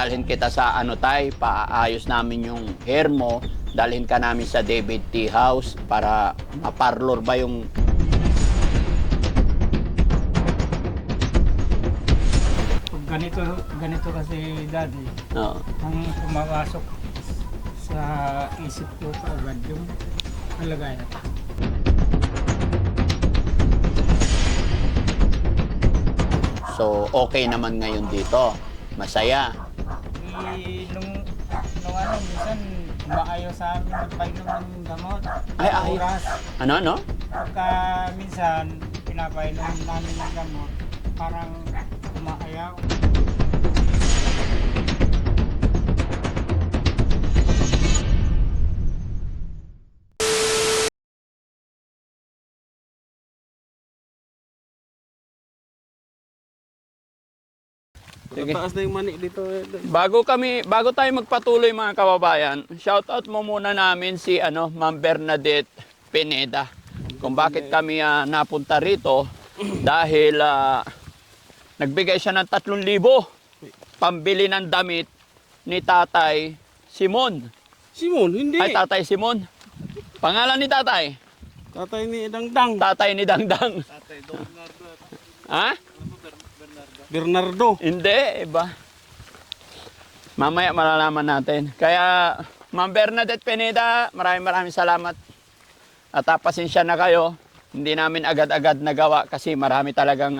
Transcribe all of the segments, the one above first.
dalhin kita sa ano tay, paayos namin yung hair mo, dalhin ka namin sa David Tea House para maparlor ba yung... Ganito kasi daddy, Oo. ang pumapasok sa isip ko kaagad yung kalagayan. So, okay naman ngayon dito. Masaya. Nung minsan, maayaw sa amin magpainom ng gamot. Ay, ay. Oras. Ano? Pagka minsan, pinapainom namin ng gamot, parang umaayaw. Sige. Taas na yung mani dito. Bago tayo magpatuloy mga kababayan, shoutout mo muna namin si Ma'am Bernadette Pineda. Kung bakit kami napunta rito dahil nagbigay siya ng 3,000 pambili ng damit ni Tatay Simon. Simon, hindi. Ay, Tatay Simon. Pangalan ni Tatay? Tatay ni Dangdang. Tatay ni Dangdang. Tatay Bernardo. Ha? Bernardo. Hindi, iba. Mamaya malalaman natin. Kaya, Ma'am Bernadette Pineda, maraming salamat. At pasensya na kayo. Hindi namin agad-agad nagawa kasi marami talagang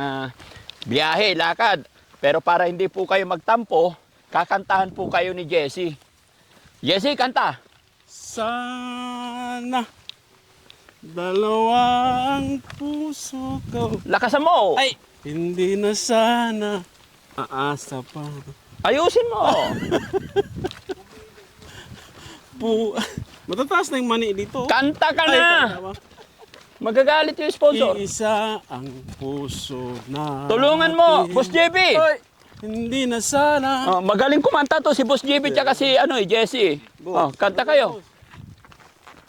biyahe, lakad. Pero para hindi po kayo magtampo, kakantahan po kayo ni Jessie. Jessie, kanta. Sana dalawang puso ko. Lakasan mo. Ay! Hindi na sana aasa pa. Ayusin mo. Matataas na yung mani dito. Kanta ka Ay, na. tama. Magagalit yung sponsor. Iisa ang puso na. Tulungan mo, Boss JB. Ay, hindi na sana. Oh, magaling kumanta to si Boss JB tsaka si Jessie. Oh, kanta kayo.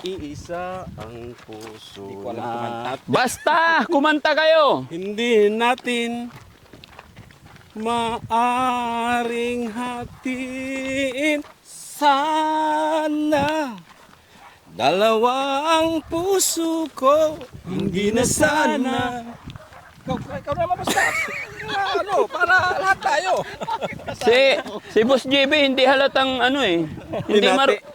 Iisa ang puso na. Basta, kumanta kayo. Hindi natin maaring hatiin. Sana dalawang puso ko. Hindi na sana. Ikaw naman basta. Para lahat tayo. Si Boss JB hindi halatang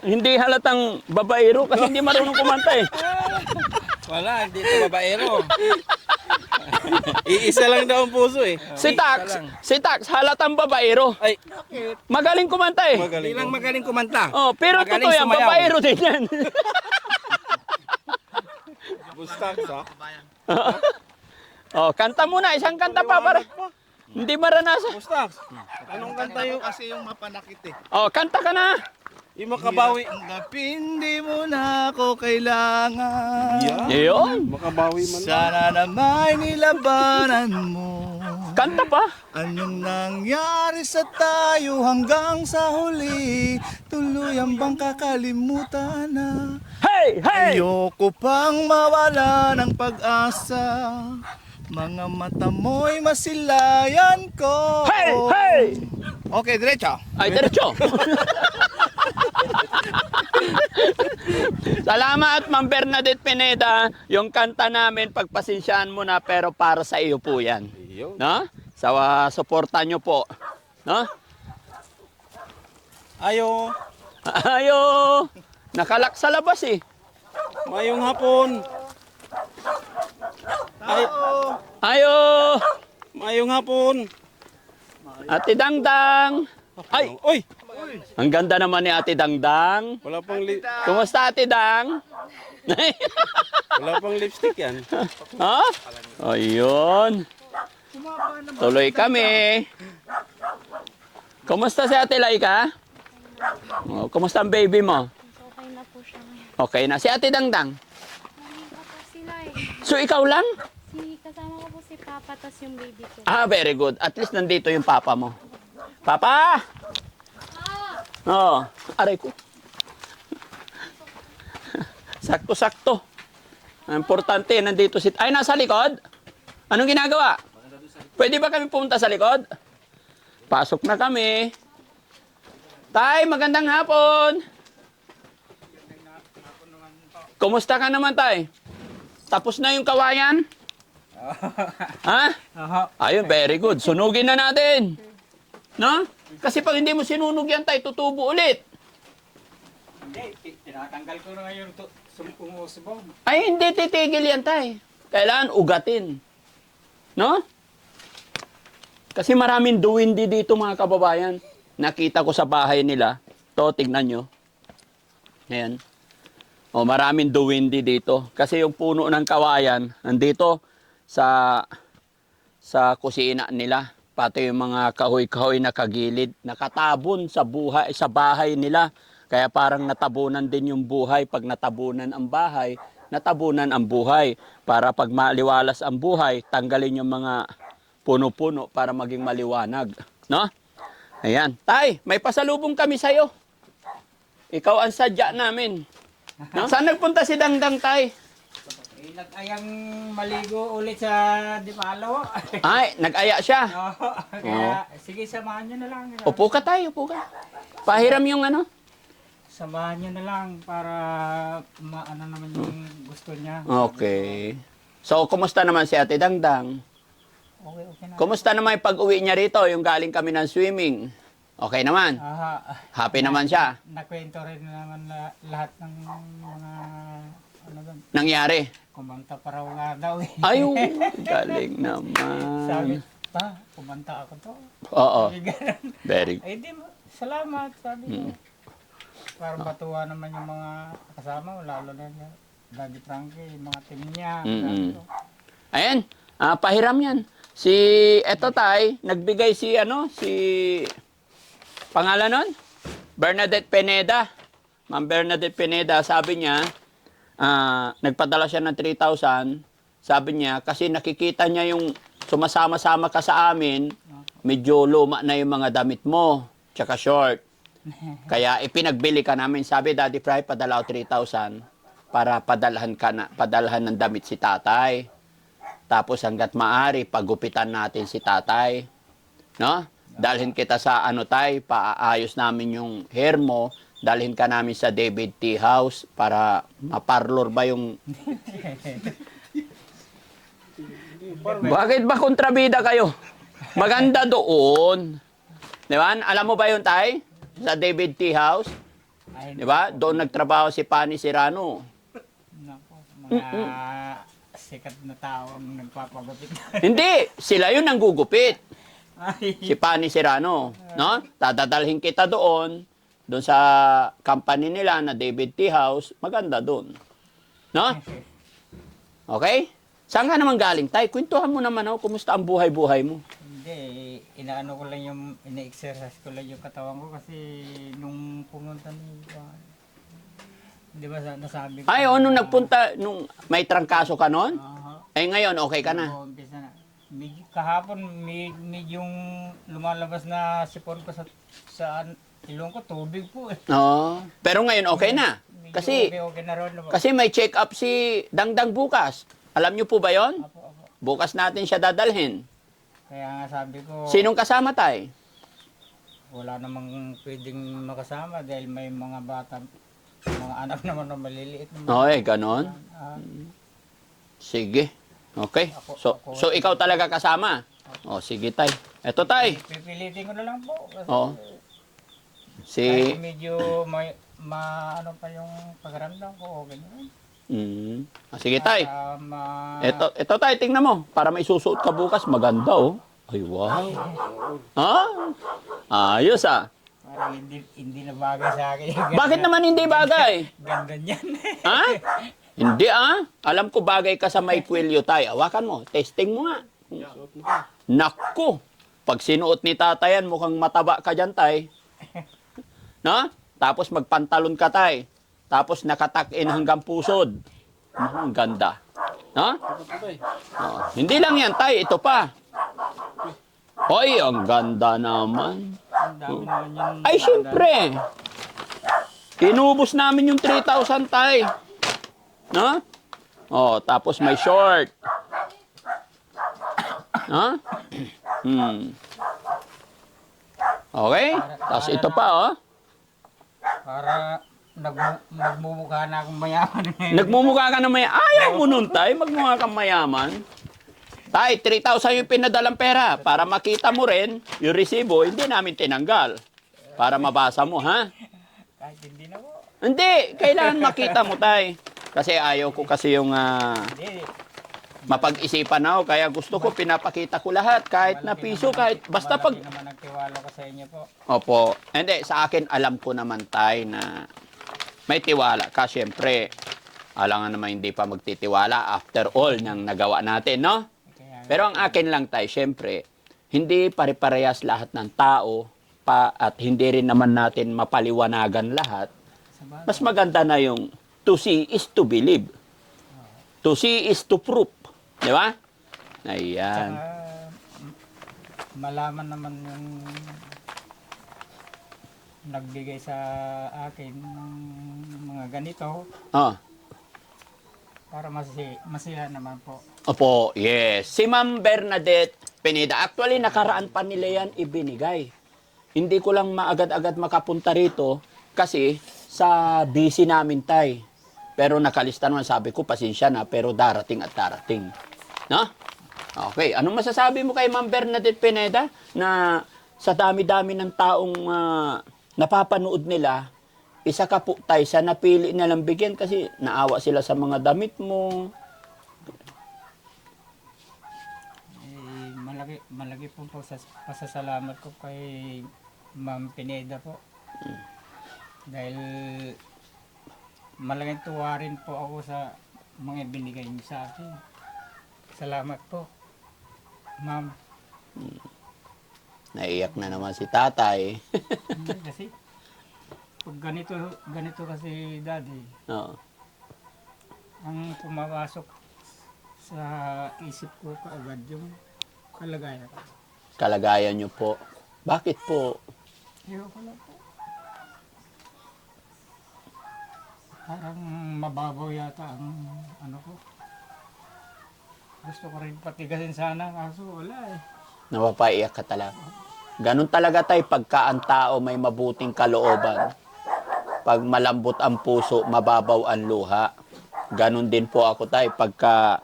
hindi halatang babaero kasi hindi marunong kumanta eh. Wala, hindi ito babaero. Iisa lang daw ang puso eh. Si Tax halatang babaero. Ay, Magaling kumanta eh. magaling. Ilang magaling kumanta. Oh, pero Magaling totoo yan, sumayaw. babaero din yan. Bustag sa. Oh, kanta muna, isang kanta pa para hindi maranasan. Bustag. Anong kanta yung Kasi yung mapanakit eh. Oh, kanta ka na. yung makabawi? Tanggapin, di mo na ako kailangan. Yeah. Yun. Makabawi man. Sana naman nilabanan mo. Kanta pa. Anong nangyari sa tayo hanggang sa huli? Tuluyan bang kakalimutan na? Hey, hey. Ayoko pang mawala ng pag-asa. Mga mata mo'y masilayan ko. Hey, hey. Okay, diretso. Ay, diretso. Salamat, Ma'am Bernadette Pineda. Yung kanta namin, pagpasensyahan mo na, pero para sa iyo po yan. Yun. No? Suporta nyo po. No? Ayo. Ayo! Nakalak sa labas eh. Mayong hapon. Ay, Ayo! mayong hapon. Ate Dangdang! Ay! Oy, Ang ganda naman ni Ate Dangdang. wala pang Kumusta Ate Dang? wala pang lipstick yan. Ha? Ayun. Tuloy kami. Kumusta si Ate Laika? Oh, kumusta ang baby mo? Okay na po siya ngayon. Okay na. Si Ate Dangdang? Nandito po sila eh. So ikaw lang? Kasama ko po si Papa, tas yung baby ko. Ah, very good. At least nandito yung papa mo. Papa! Oo. Aray ko. Sakto-sakto. Ang importante, nandito si... Ay, nasa likod? Anong ginagawa? Pwede ba kami pumunta sa likod? Pasok na kami. Tay, magandang hapon. Kumusta ka naman, Tay? Tapos na yung kawayan? Ha? Oho. Ayun, very good. Sunugin na natin. No? Kasi pag hindi mo sinunog yan, Tay, tutubo ulit. Hindi, tinatanggal ko na ngayon umusbong. Ay, hindi titigil yan, Tay. Kailangan ugatin. No? Kasi maraming duwindi dito, mga kababayan. Nakita ko sa bahay nila. To, tignan nyo. Ayan. O, maraming duwindi dito. Kasi yung puno ng kawayan, nandito sa kusina nila. Pati yung mga kahoy-kahoy na kagilid, nakatabon sa bahay nila. Kaya parang natabunan din yung buhay. Pag natabunan ang bahay, natabunan ang buhay. Para pag maliwalas ang buhay, tanggalin yung mga puno-puno para maging maliwanag. No? Ayan. Tay, may pasalubong kami sa'yo. Ikaw ang sadya namin. No? Saan nagpunta si Dangdang, Tay? Nag-ayang maligo ulit sa Dipalo. Ay, nag-aya siya. Oo, kaya sige, samahan nyo na lang. Upo ka, Tay. Upo ka. Pahiram yung ano. Samahan nyo na lang para maano naman yung gusto niya. Okay. So, kumusta naman si Ate Dangdang? Okay na. Kumusta naman yung pag-uwi niya rito, yung galing kami ng swimming? Okay naman? Aha. Happy naman siya? Nakwento rin naman lahat ng mga ano doon. Nangyari? Kumanta pa raw nga daw eh. Ayun, galing naman. Sabi, pa, kumanta ako to. Oo, Sabi ganun. very good. Ay di, salamat, sabi ko. Para matuwa naman yung mga kasama mo, lalo na yung Daddy Frankie, yung mga team niya. Sabi ko. Ayan, pahiram yan. Eto Tay, nagbigay si pangalan nun? Bernadette Pineda. Ma'am Bernadette Pineda, sabi niya, nagpadala siya ng 3,000. Sabi niya, kasi nakikita niya yung sumasama-sama ka sa amin, medyo luma na yung mga damit mo, tsaka short. Kaya ipinagbili ka namin. Sabi, Daddy Fry, padala ko 3,000 para padalhan ng damit si tatay. Tapos hanggat maaari, pagupitan natin si tatay. No? Dalhin kita sa Tay, paaayos namin yung hair mo. Dalhin ka namin sa David Tea House para maparlor ba yung... Bakit ba kontrabida kayo? Maganda doon. Di ba? Alam mo ba yun, Tay? Sa David Tea House? Ay, Di ba? Doon nagtrabaho si Pani Serrano. Nako, mga sikat na tao ang nagpapagupit. Hindi, sila yun ang gugupit. Ay, Si Pani Serrano, no? Tatadalhin kita doon sa company nila na David Tea House, maganda doon. No? Okay? Saan ka naman galing, Tay? Kwentuhan mo naman ako, kumusta ang buhay-buhay mo? hindi, inaano ko lang yung, ina-exercise ko lang yung katawan ko kasi nung pumunta ni di ba nasabi ko? Ay, nung nagpunta, nung may trangkaso ka noon? Aha. Ay, ngayon, okay ka na? Oo, umpisa na. Kahapon, medyong lumalabas na sipon ko sa ilong ko, tubig po eh. Oo. Pero ngayon, okay na. Medyo Kasi, okay na ron. kasi may check-up si Dangdang bukas. Alam niyo po ba yon? Apo. Bukas natin siya dadalhin. Kaya nga sabi ko, Sinong kasama, Tay? wala namang pwedeng makasama dahil may mga bata, mga anak naman na maliliit. Okay, ganon. Sige. Okay. So ikaw talaga kasama? O, sige, Tay. Eto, Tay. Pipilitin ko na lang po. Kasi Oo. kahit medyo ano pa yung pagramdam ko, okay na. Sige, Tay. Ito, Tay, tingnan mo. Para may susuot ka bukas, maganda, oh. Ay, wow. Ha? Ayos, ah. Parang hindi na bagay sa akin. Bakit naman hindi bagay? Ganda niyan. Ha? Hindi, ah. Alam ko bagay ka sa may kwelyo, Tay. Awakan mo. Testing mo nga. Naku. Pag sinuot ni tatayan, mukhang mataba ka dyan, Tay. No? Tapos magpantalon ka, Tay. Tapos nakatak-in hanggang pusod. Ang ganda. No? Oh, hindi lang yan, Tay. Ito pa. Hoy, ang ganda naman. Ang dami naman yan. Ay, syempre. Inubos namin yung 3,000, Tay. No? Oh, tapos may short. No? Okay? Tapos ito pa, oh. Para nagmumukha na akong mayaman ngayon. Nagmumukha ka na may ayaw mo nun, tay. Magmukha kang mayaman. Tay, 3,000 yung pinadalang pera. Para makita mo rin, yung resibo, hindi namin tinanggal. Para mabasa mo, ha? Kahit hindi na po. Hindi, kailangan makita mo, tay. Kasi ayaw ko kasi yung Hindi. mapag-isipan ako. Kaya gusto ko, pinapakita ko lahat. Kahit na piso, kahit basta pag... Malaki naman ang tiwala ko sa inyo po. Opo. Hindi, sa akin, alam ko naman, tay, na may tiwala ka. Siyempre, alam nga naman hindi pa magtitiwala after all nang nagawa natin, no? Kaya, Pero ang akin lang, tay, siyempre, hindi pare-parehas lahat ng tao at hindi rin naman natin mapaliwanagan lahat. sa bagay, Mas maganda na yung to see is to believe. To see is to prove. Di ba? Ayan. tsaka, malaman naman yung nagbigay sa akin ng mga ganito Oh. para masaya naman po. Opo, yes. Si Ma'am Bernadette Pineda, actually nakaraan pa nila yan ibinigay. Hindi ko lang maagad-agad makapunta rito kasi sa busy namin, tay. Pero nakalista naman, sabi ko, pasensya na, pero darating at darating. No? Okay, anong masasabi mo kay Ma'am Bernadette Pineda na sa dami-dami ng taong napapanood nila, isa ka po, tay, sa napili nilang bigyan kasi naawa sila sa mga damit mo. Malaki po pasasalamat ko kay Ma'am Pineda po. Dahil malaking tuwa rin po ako sa mga binigay niyo sa akin. Salamat po, Ma'am. Naiyak na naman si tatay. Hindi kasi pag ganito kasi daddy, Oo. ang pumapasok sa isip ko kaagad yung kalagayan ko. Kalagayan niyo po. Bakit po? Ewan ko lang po. Parang mababaw yata ang ano ko. Gusto ko rin patigasin sana, kaso wala eh. Napapaiyak ka talaga. Ganun talaga tayo pagka ang tao may mabuting kalooban. Pag malambot ang puso, mababaw ang luha. Ganun din po ako tayo pagka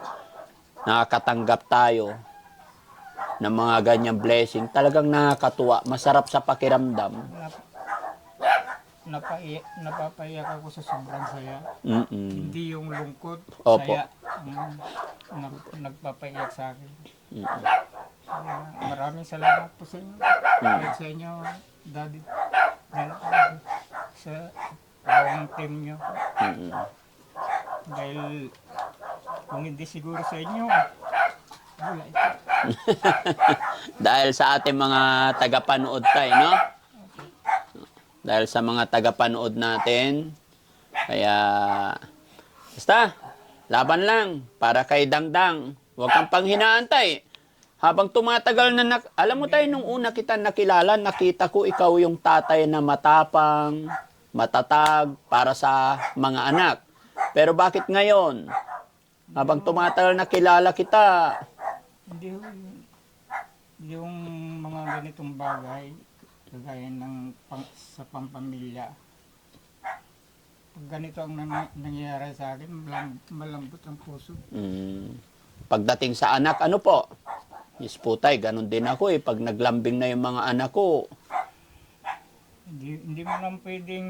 nakakatanggap tayo ng mga ganyang blessing. Talagang nakakatuwa. Masarap sa pakiramdam. Napapaiyak ako sa sobrang saya. Mm-mm. Hindi yung lungkot, Opo. saya ang nagpapaiyak sa akin. Mm-mm. Kaya maraming salamat po sa inyo. Kahit sa inyo, Daddy. Sa buong team nyo. Mm-mm. Dahil kung hindi siguro sa inyo, wala ito. Dahil sa ating mga tagapanood tayo, no? Dahil sa mga tagapanood natin. Kaya, basta, laban lang para kay Dangdang. Huwag kang panghinaan tay. Habang tumatagal na, alam mo tayo, nung una kita nakilala, nakita ko ikaw yung tatay na matapang, matatag para sa mga anak. Pero bakit ngayon? Habang tumatagal nakilala kita, Hindi ho, yung mga ganitong bagay, kagaya ng sa pampamilya, pag ganito ang nangyayari sa akin, malambot ang puso. pagdating sa anak, ano po? Yes po tay, ganun din ako eh. Pag naglambing na yung mga anak ko, Hindi mo lang pwedeng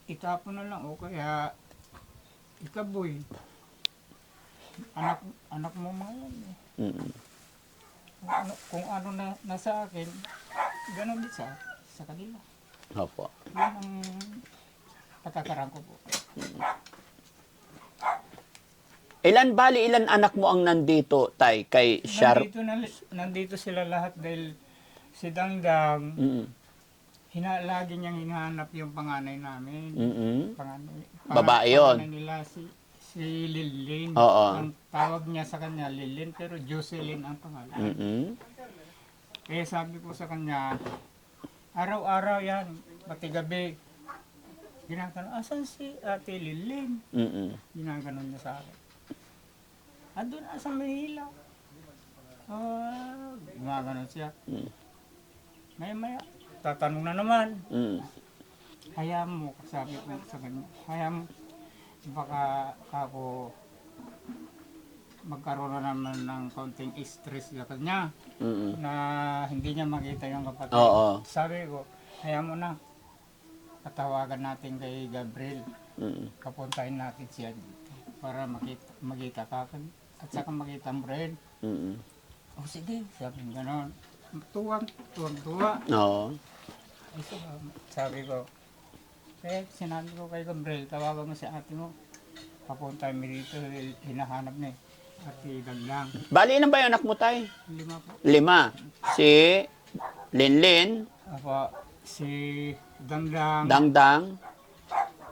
itapon na lang o kaya ikaboy. Anak mo mga yan eh. mm, Kung ano na nasa akin, ganun din sa kanila. opo. Yan ang patakaran ko po. Ilan anak mo ang nandito, tay, kay Shar? Nandito sila lahat dahil si Dangdang, Mm, lagi niyang hinahanap yung panganay namin. mm, Panganay, Babae yun. panganay nila si Lilin. Oo. Ang tawag niya sa kanya Lilin, pero Jocelyn ang pangalan. mm, Kaya sabi ko sa kanya, araw-araw yan, pati gabi, ginaganon, asan si Ate Lilin? mm, Ginaganon niya sa akin. Doon sa Manila. Gumaganon siya. Mm. Maya-maya, tatanong na naman. mm. hayaan mo, sabi ko sa kanya, hayaan mo, baka ako magkaroon na naman ng konting stress sa kanya Mm. na hindi niya makita yung kapatid. Oo. Sabi ko, hayaan mo na, patawagan natin kay Gabriel, Mm. kapuntahin natin siya dito para makita ka at saka makita mo rin. Mm. O sige, sabi ko gano'n. Tuwang-tuwa. Oo. Ay, sabi ko, sinabi ko kay Gabriel, tawagan mo si ate mo. Papunta mo dito, hinahanap na Ate Dagdang. Bali, ilan ba yung anak mo, tay? 5 po. 5. Si Linlin, Ako, si Dangdang. Dangdang,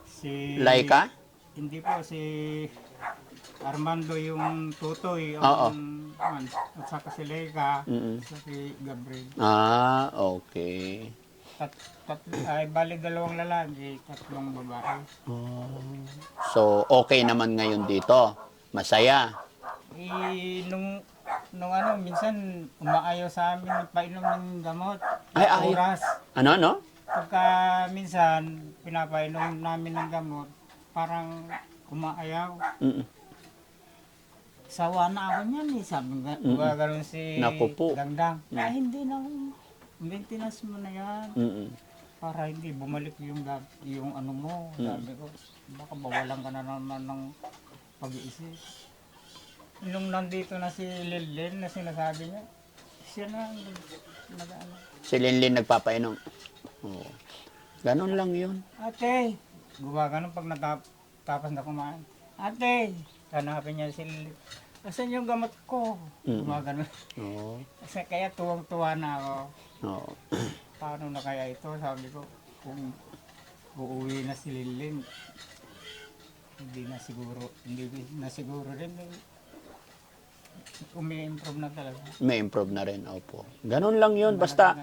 Si... Laika. Hindi po, si Armando yung tutoy. Oo. At saka si Laika. Mm. Saka si Gabriel. Ah, okay. Ay, bali 2 lalaki, 3 babae. So, okay naman ngayon dito. Masaya. Nung minsan umaayaw sa amin, painom ng gamot. Ay, ay. Oras. Ano, no? Pagka minsan, pinapainom namin ng gamot, parang umaayaw. Mm. Sawa na ako niyan eh, sabi nga, gano'n si Naku po. Dangdang. Ay, hindi na, maintenance mo na yan. Mm. Para hindi bumalik yung ano mo. Sabi ko, baka bawalan ka na naman ng pag-iisip. Nung nandito na si Lilin na sinasabi niya, siya na nag-ano. Si Linlin nagpapainom. Oo. Ganon lang yun. Ate, gumagano pag natapos na kumain. Ate, hanapin niya si Lilin. Asan yung gamot ko? Gumagano. Oo. Kasi kaya tuwang-tuwa na ako. Oo. Paano na kaya ito? Sabi ko, kung uuwi na si Lilin, hindi na siguro rin. Umi-improve na talaga. May improve na rin. Opo. Ganon lang yun. Basta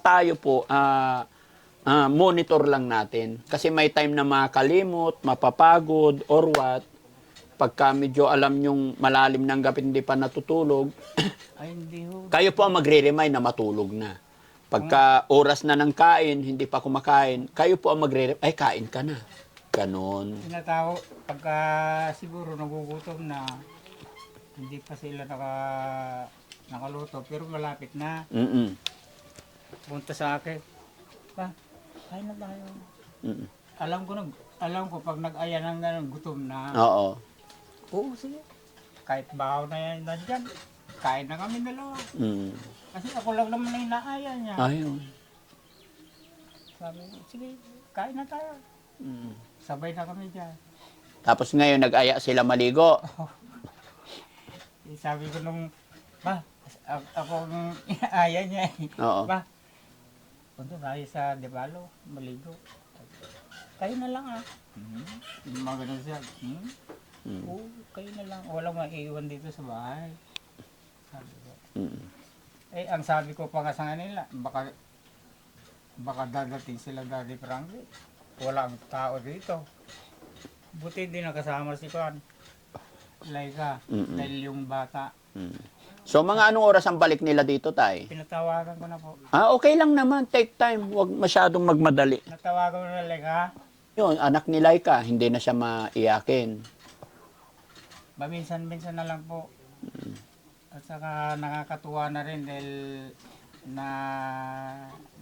tayo po, monitor lang natin. Kasi may time na makalimot, mapapagod, or what. Pagka medyo alam yung malalim ng gabi hindi pa natutulog, Ay, hindi ho. kayo po ang magre-remind na matulog na. Pagka oras na ng kain, hindi pa kumakain, kayo po ang magre-remind, ay kain ka na. Ganon. Tinatawag, pagka siguro nagugutom na, hindi pa sila nakaluto, pero malapit na. Mm-mm. Punta sa akin, pa, kain na tayo. Mm-mm. Alam ko pag nag-aya ng ganun, gutom na. Oo. Oo, sige. Kahit bahaw na yan nandyan, kain na kami dalawa. Mm. Kasi ako lang naman na inaaya niya. Ayun. Sabi ko, sige, kain na tayo. Mm. Sabay na kami dyan. Tapos ngayon nag-aya sila maligo. Sabi ko nung, ako ang inaaya niya eh. Oo. Ba, punta tayo sa Debalo, maligo. Kayo na lang ah. Mga ganun siya. Oo, kayo na lang. Walang maiiwan dito sa bahay. Sabi ko. Eh, ang sabi ko pa nga sa kanila, baka dadating sila Daddy Frankie. Walang tao dito. Buti hindi nakasama si Juan. Laika, dahil yung bata. So mga anong oras ang balik nila dito, tay? Pinatawagan ko na po. Okay lang naman. Take time. Huwag masyadong magmadali. Natawagan ko na Laika. Yun, anak ni Laika, hindi na siya maiyakin. Minsan-minsan na lang po. At saka nakakatuwa na rin dahil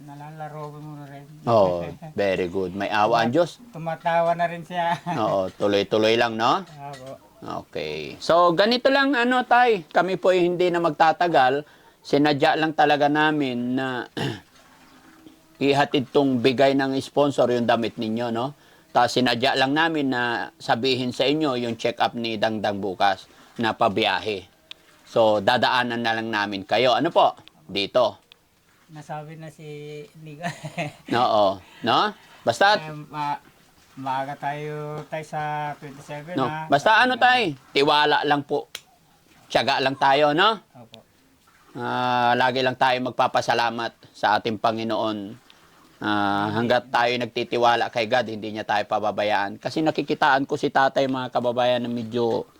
nalalaro mo na rin. Oh, very good. May awa ang Diyos. Tumatawa na rin siya. Oo, tuloy-tuloy lang, no? Ako. Okay. So, ganito lang, tay. Kami po ay hindi na magtatagal. Sinadya lang talaga namin na ihatid tong bigay ng sponsor yung damit ninyo, no? Tapos sinadya lang namin na sabihin sa inyo yung check-up ni Dangdang bukas na pabiyahe. So, dadaanan na lang namin kayo. Ano po? Dito. Nasabi na si Niga. Oo. No? Basta, Maaga tayo sa 27 no? ha. Basta ano tay? Tiwala lang po. Tiyaga lang tayo, no? Opo. Lagi lang tayo magpapasalamat sa ating Panginoon. Hanggat tayo nagtitiwala kay God, hindi niya tayo pababayaan. Kasi nakikitaan ko si tatay, mga kababayan, na medyo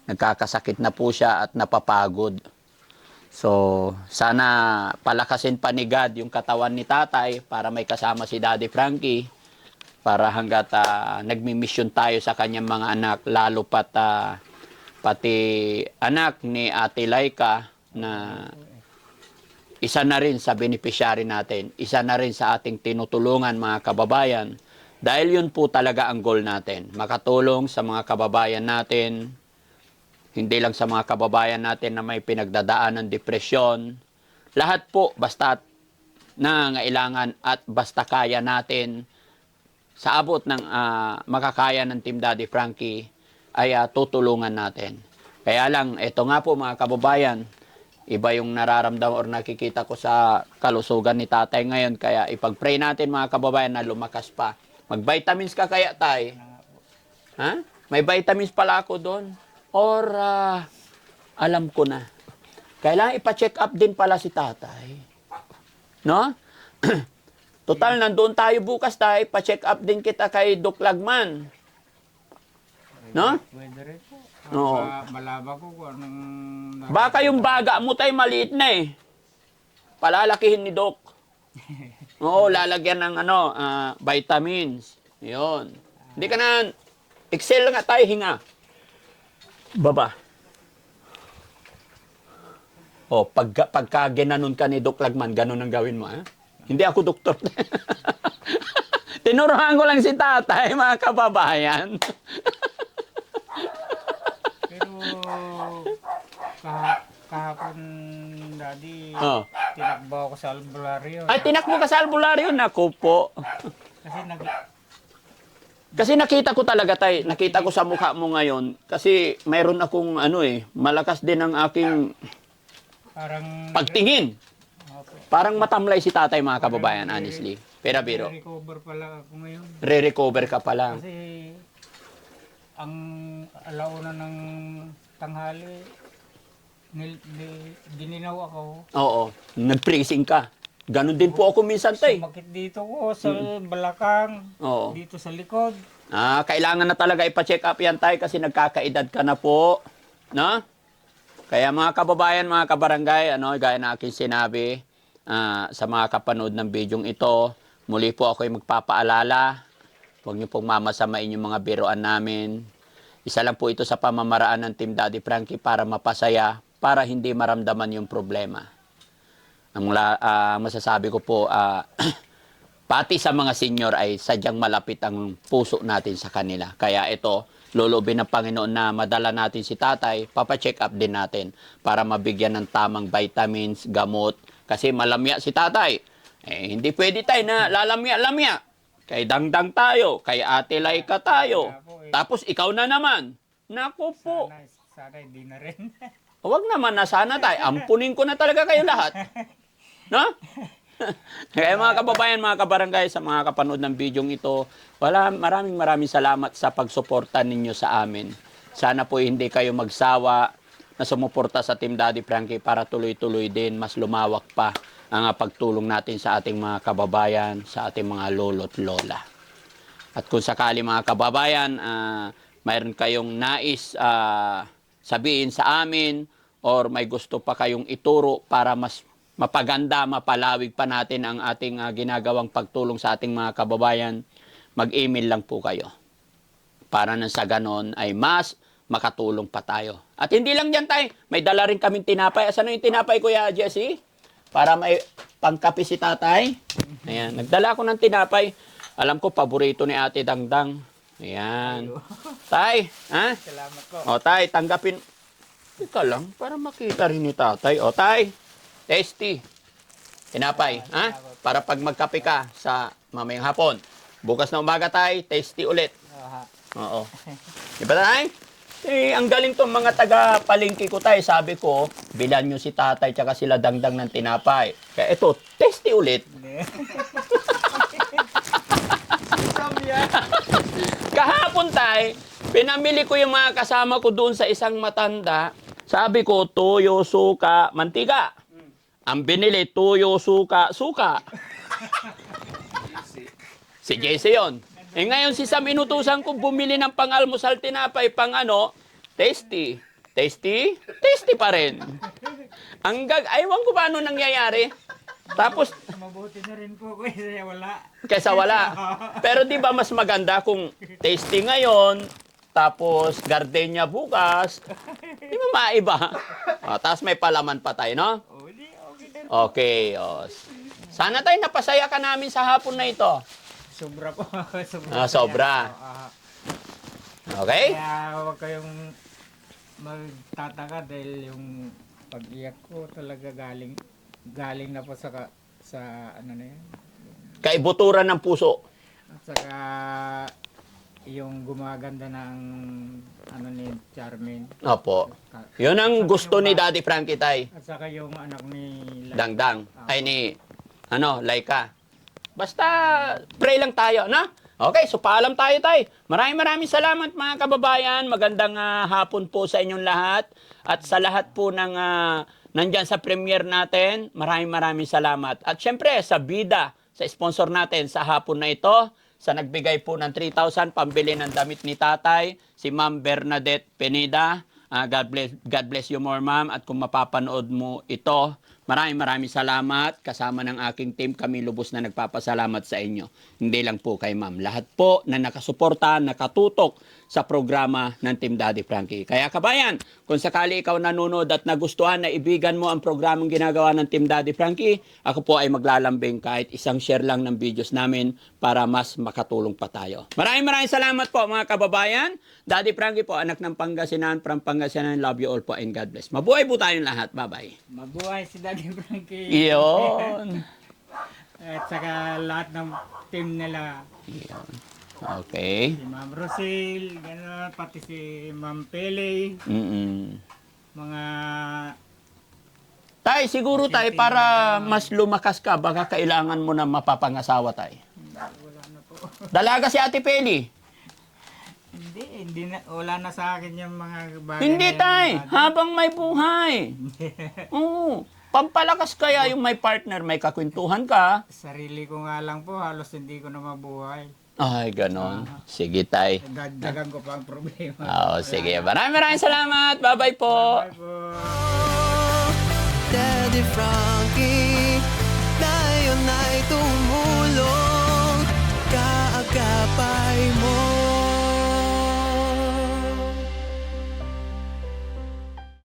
nagkakasakit na po siya at napapagod. So, sana palakasin pa ni God yung katawan ni tatay para may kasama si Daddy Frankie. para hanggat nagmi-mission tayo sa kanyang mga anak, lalo pati anak ni Ate Laika na isa na rin sa beneficiary natin, isa na rin sa ating tinutulungan mga kababayan. Dahil yun po talaga ang goal natin, makatulong sa mga kababayan natin, hindi lang sa mga kababayan natin na may pinagdadaan ng depresyon. Lahat po, basta nangailangan at basta kaya natin, sa abot ng makakaya ng Team Daddy Frankie, ay tutulungan natin. Kaya lang, ito nga po mga kababayan, iba yung nararamdaman or nakikita ko sa kalusugan ni tatay ngayon. Kaya ipag-pray natin mga kababayan na lumakas pa. Mag-vitamins ka kaya, tay? Ha? May vitamins pala ako doon. Or, alam ko na. Kailangan ipa-check up din pala si tatay. No? Total, nandoon tayo bukas tayo. Pa-check up din kita kay Doc Lagman. No? Pwede rin po. Oo. Malaba ko kung anong... Baka yung baga mo tayo maliit na eh. Palalakihin ni Doc. Oo, lalagyan ng vitamins. Yun. Hindi ka na... Excel nga tayo, hinga. Baba. O, pagka ginanon ka ni Doc Lagman, ganun ang gawin mo, ha? Hindi ako doktor. Tinuruan ko lang si tatay, mga kababayan. Pero kahapon, Daddy, Oh. tinakbo ako sa albularyo. Ay, tinakbo ka sa albularyo. Naku po. Kasi Kasi nakita ko talaga, tay. Nakita ko sa mukha mo ngayon. Kasi mayroon akong, malakas din ang aking parang... pagtingin. Opo. Parang matamlay si tatay, mga kababayan, honestly. Pero biro. Recover pala ako ngayon. Re-recover ka pa lang. Kasi ang alauna ng tanghali, gininaw ako. Oo. Nag-freezing ka. Ganon din po ako minsan, tay. Sumakit dito ko sa balakang, Oo. dito sa likod. Kailangan na talaga ipa-check up yan, tay, kasi nagkakaedad ka na po. No? Kaya mga kababayan, mga kabarangay, gaya na aking sinabi, sa mga kapanood ng bidyong ito, muli po ako'y magpapaalala. Huwag niyo pong mamasamain yung mga biroan namin. Isa lang po ito sa pamamaraan ng Team Daddy Frankie para mapasaya, para hindi maramdaman yung problema. Ang masasabi ko po, pati sa mga senior ay sadyang malapit ang puso natin sa kanila. Kaya ito, lulubin ng Panginoon na madala natin si tatay, papacheck up din natin para mabigyan ng tamang vitamins, gamot. Kasi malamya si tatay. Hindi pwede tayo na lalamya-lamya. Kay Dangdang tayo, kay Ate Laika tayo. Tapos ikaw na naman. Naku po. Sana hindi na rin. Huwag naman na sana tayo. Ampunin ko na talaga kayo lahat. No? Kaya mga kababayan, mga kabarangay, sa mga kapanood ng bidyong ito, maraming salamat sa pagsuporta ninyo sa amin. Sana po hindi kayo magsawa na sumuporta sa Team Daddy Frankie para tuloy-tuloy din, mas lumawak pa ang pagtulong natin sa ating mga kababayan, sa ating mga lolo't lola. At kung sakali mga kababayan, mayroon kayong nais sabihin sa amin or may gusto pa kayong ituro para mas mapaganda, mapalawig pa natin ang ating ginagawang pagtulong sa ating mga kababayan, mag-email lang po kayo. Para nang sa ganon ay mas makatulong pa tayo. At hindi lang yan tayo, may dala rin kaming tinapay. Asan na yung tinapay, Kuya Jesse? Para may pangkape si tatay. Ayan, nagdala ako ng tinapay. Alam ko, paborito ni Ate Dangdang. Ayan. Tay, ha? Salamat po. O, tay, tanggapin. Ika lang, para makita rin ni tatay. O, tay, tasty. Tinapay, ha? Para pag magkape ka sa mamayang hapon. Bukas na umaga, tay, tasty ulit. Aha. Oo. Diba, tay? Ang galing tong mga taga-palengke ko, tay. Sabi ko, bilan nyo si tatay tsaka sila Dangdang ng tinapay. Kaya ito, tasty ulit. Kahapon, tay, pinamili ko yung mga kasama ko doon sa isang matanda. Sabi ko, toyo, suka, mantika. Ang binili, toyo, suka, suka. Si Jesse yun. Ngayon si Sam, inutusan ko bumili ng pang-almusal tinapay, tasty. Tasty? Tasty pa rin. Aywan ko ba ano nangyayari? Tapos, Mabuti na rin po kasi wala. kaysa wala. Pero di ba mas maganda kung tasting ngayon, tapos gardenia bukas, di ba maiba? Tapos may palaman pa tayo, no? O, di, okay na. Okay. Sana tayo napasaya ka namin sa hapon na ito. Sobra po. Sobra. Okay? Kaya huwag kayong magtataka dahil yung pag-iyak ko talaga galing na po sa ano na yan. Kaibuturan ng puso. At saka yung gumaganda ng ano ni Charmaine. Opo. Yun ang gusto ni Daddy Frankie, tay. At saka yung anak ni Dangdang. Ay ni, Laika. Basta, pray lang tayo, no? Okay, so paalam tayo, tay. Maraming salamat, mga kababayan. Magandang hapon po sa inyong lahat. At sa lahat po ng nandyan sa premiere natin, maraming salamat. At syempre, sa bida, sa sponsor natin sa hapon na ito, sa nagbigay po ng 3,000 pambili ng damit ni tatay, si Ma'am Bernadette Pineda. God bless you more, ma'am. At kung mapapanood mo ito, maraming salamat. Kasama ng aking team, kami lubos na nagpapasalamat sa inyo. Hindi lang po kay ma'am. Lahat po na nakasuporta, nakatutok sa programa ng Team Daddy Frankie. Kaya kabayan, kung sakali ikaw nanonood at nagustuhan na ibigan mo ang programang ginagawa ng Team Daddy Frankie, ako po ay maglalambing kahit isang share lang ng videos namin para mas makatulong pa tayo. Maraming salamat po, mga kababayan. Daddy Frankie po, anak ng Pangasinan, from Pangasinan. Love you all po and God bless. Mabuhay po tayong lahat. Bye-bye. Mabuhay si Daddy Frankie. Iyon. At saka lahat ng team nila. Okay. Si Ma'am Rosel, gano'n, pati si Ma'am Pele, mga... Tay, siguro tay, para mas lumakas ka, baka kailangan mo na mapapangasawa tay. Wala na po. Dalaga si Ate Peli. Hindi na, wala na sa akin yung mga bagay Hindi na yan, tay, Daddy. habang may buhay. Oo. Pampalakas kaya yung may partner, may kakwentuhan ka. Sarili ko nga lang po, halos hindi ko na mabuhay. Ay, ganon. Sige tay. Dagdagan ko pa ang problema. Oo, sige. Maraming salamat. Bye-bye po. Bye po. Daddy Frankie